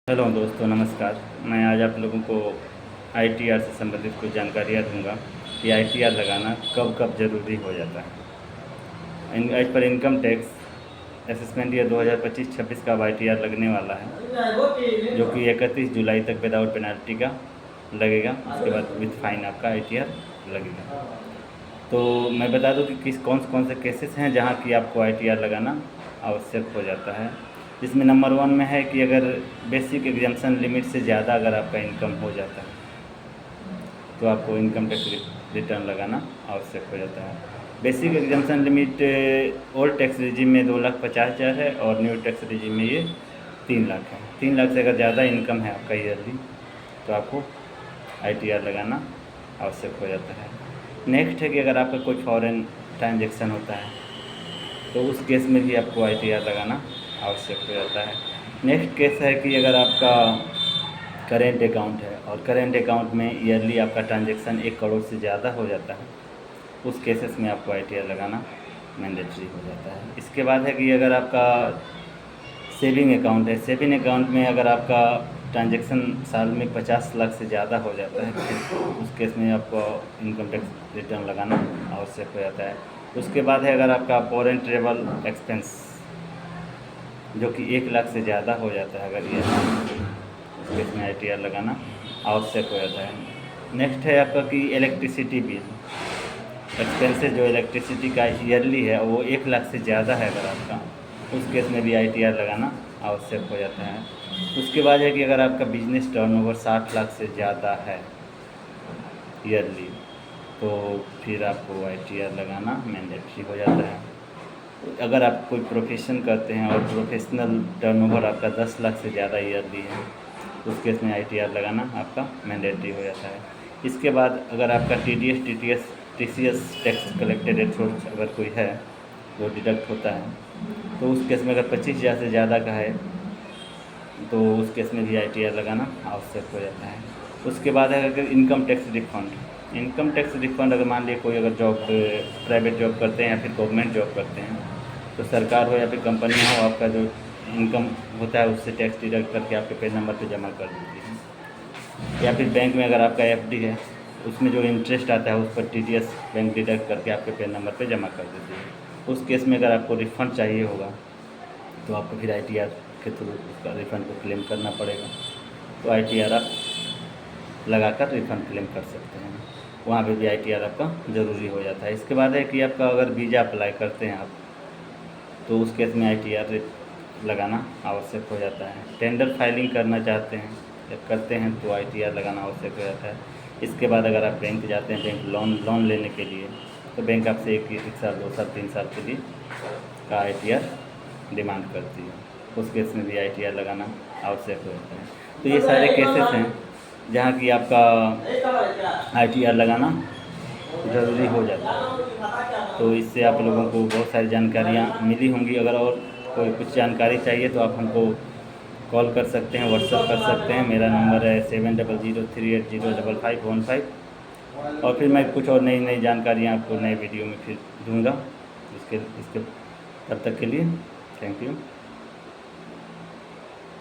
Hello दोस्तों, नमस्कार। मैं आज आप लोगों को आईटीआर से संबंधित कुछ जानकारियाँ दूंगा कि आईटीआर लगाना कब कब ज़रूरी हो जाता है। As per income tax assessment year 2025-26 का अब आईटीआर लगने वाला है, जो कि 31 जुलाई तक विदाउट पेनल्टी का लगेगा। उसके बाद विथ फाइन आपका आईटीआर लगेगा। तो मैं बता दूं कि कौन से केसेस हैं जहां कि आपको आईटीआर लगाना आवश्यक हो जाता है। जिसमें नंबर 1 में है कि अगर बेसिक एग्जाम्पशन लिमिट से ज़्यादा अगर आपका इनकम हो जाता है तो आपको इनकम टैक्स रिटर्न लगाना आवश्यक हो जाता है। Basic exemption limit old tax regime में 2,50,000 है और न्यू टैक्स रिजीम में ये 3 लाख है। 3 लाख से अगर ज़्यादा इनकम है आपका ईयरली तो आपको आईटीआर लगाना आवश्यक हो जाता है। नेक्स्ट है कि अगर आपका कोई फॉरेन ट्रांजैक्शन होता है तो उस केस में भी आपको आईटीआर लगाना आवश्यक हो जाता है। नेक्स्ट केस है कि अगर आपका करेंट अकाउंट है और करेंट अकाउंट में ईयरली आपका ट्रांजैक्शन 1 करोड़ से ज़्यादा हो जाता है, उस केसेस में आपको आईटीआर लगाना मैंडेटरी हो जाता है। इसके बाद है कि अगर आपका सेविंग अकाउंट है, सेविंग अकाउंट में अगर आपका ट्रांजैक्शन साल में 50 लाख से ज़्यादा हो जाता है तो उस केस में आपको इनकम टैक्स रिटर्न लगाना आवश्यक हो जाता है। उसके बाद है अगर आपका फॉरेन ट्रेवल एक्सपेंस जो कि 1 लाख से ज़्यादा हो जाता है, अगर ये उस केस में आईटीआर लगाना आवश्यक हो जाता है। नेक्स्ट है आपका कि इलेक्ट्रिसिटी बिल एक्सपेंसेस जो इलेक्ट्रिसिटी का ईयरली है वो 1 लाख से ज़्यादा है अगर आपका, उस केस में भी आईटीआर लगाना आवश्यक हो जाता है। उसके बाद है कि अगर आपका बिजनेस टर्नओवर 60 लाख से ज़्यादा है ईयरली तो फिर आपको आईटीआर लगाना मैंडेटरी हो जाता है। अगर आप कोई प्रोफेशन करते हैं और प्रोफेशनल टर्नओवर आपका 10 लाख से ज़्यादा ईयरली है तो उस केस में आईटीआर लगाना आपका मैंडेटरी हो जाता है। इसके बाद अगर आपका TCS tax collected at source अगर कोई है जो डिडक्ट होता है तो उस केस में अगर 25,000 से ज़्यादा का है तो उस केस में भी आईटीआर लगाना आवश्यक हो जाता है। उसके बाद है अगर इनकम टैक्स रिफंड अगर मान लीजिए कोई अगर जॉब प्राइवेट जॉब करते हैं या फिर गवर्नमेंट जॉब करते हैं तो सरकार हो या फिर कंपनी हो, आपका जो इनकम होता है उससे टैक्स डिडक्ट करके आपके पेन नंबर पे जमा कर देती है। या फिर बैंक में अगर आपका एफडी है उसमें जो इंटरेस्ट आता है उस पर टीडीएस बैंक डिडक्ट करके आपके पेन नंबर पे जमा कर देती है। उस केस में अगर आपको रिफ़ंड चाहिए होगा तो आपको फिर आईटीआर के थ्रू उसका रिफ़ंड को क्लेम करना पड़ेगा। तो आईटीआर आप लगाकर रिफ़ंड क्लेम कर सकते हैं, वहाँ पे भी आईटीआर आपका ज़रूरी हो जाता है। इसके बाद है कि आपका अगर वीज़ा अप्लाई करते हैं आप तो उस केस में आईटीआर लगाना आवश्यक हो जाता है। टेंडर फाइलिंग करना चाहते हैं जब करते हैं तो आईटीआर लगाना आवश्यक हो जाता है। इसके बाद अगर आप बैंक जाते हैं, बैंक लोन लेने के लिए, तो बैंक आपसे 1 साल 2 साल 3 साल के लिए का आईटीआर डिमांड करती है, उस केस में भी आईटीआर लगाना आवश्यक हो जाता है। तो ये सारे केसेस हैं जहाँ की आपका आईटीआर लगाना ज़रूरी हो जाता है। तो इससे आप लोगों को बहुत सारी जानकारियाँ मिली होंगी। अगर और कोई कुछ जानकारी चाहिए तो आप हमको कॉल कर सकते हैं, व्हाट्सएप कर सकते हैं। मेरा नंबर है 7003805515। और फिर मैं कुछ और नई जानकारियाँ आपको नए वीडियो में फिर दूँगा। इसके तब तक के लिए थैंक यू।